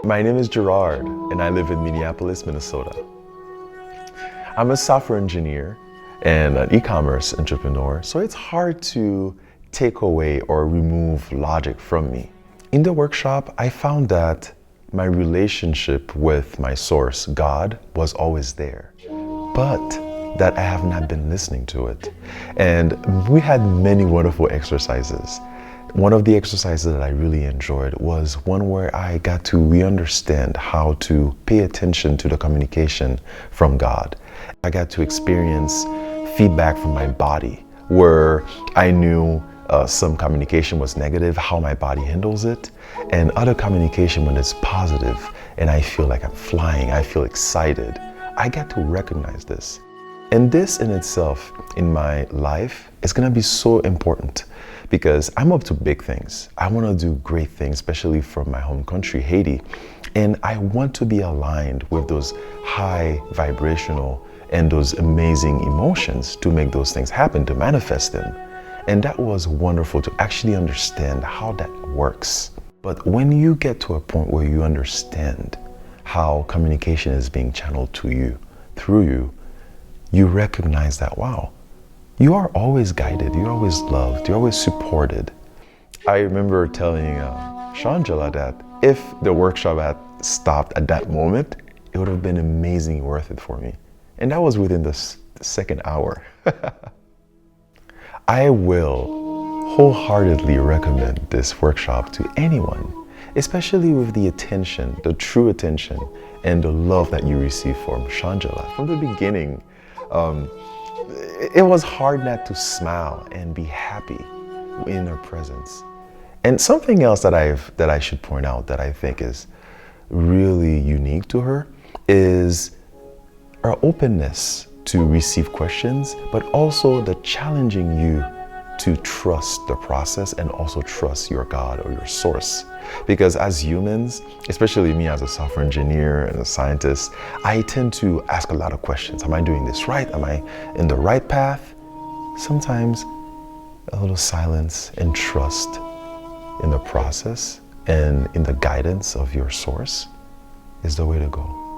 My name is Gerard, and I live in Minneapolis, Minnesota. I'm a software engineer and an e-commerce entrepreneur, so it's hard to take away or remove logic from me. In the workshop, I found that my relationship with my source, God, was always there, but that I have not been listening to it. And we had many wonderful exercises. One of the exercises that I really enjoyed was one where I got to re-understand how to pay attention to the communication from God. I got to experience feedback from my body where I knew some communication was negative, how my body handles it, and other communication when it's positive and I feel like I'm flying, I feel excited. I got to recognize this. And this in itself, in my life, is gonna be so important because I'm up to big things. I wanna do great things, especially from my home country, Haiti. And I want to be aligned with those high vibrational and those amazing emotions to make those things happen, to manifest them. And that was wonderful to actually understand how that works. But when you get to a point where you understand how communication is being channeled to you, through you, you recognize that, wow, you are always guided, you're always loved, you're always supported. I remember telling Shangela that if the workshop had stopped at that moment, it would have been amazingly worth it for me. And that was within the second hour. I will wholeheartedly recommend this workshop to anyone, especially with the attention, the true attention, and the love that you receive from Shangela. From the beginning, it was hard not to smile and be happy in her presence. And something else that I should point out that I think is really unique to her is her openness to receive questions, but also the challenging you to trust the process and also trust your God or your source. Because as humans, especially me as a software engineer and a scientist, I tend to ask a lot of questions. Am I doing this right? Am I in the right path? Sometimes a little silence and trust in the process and in the guidance of your source is the way to go.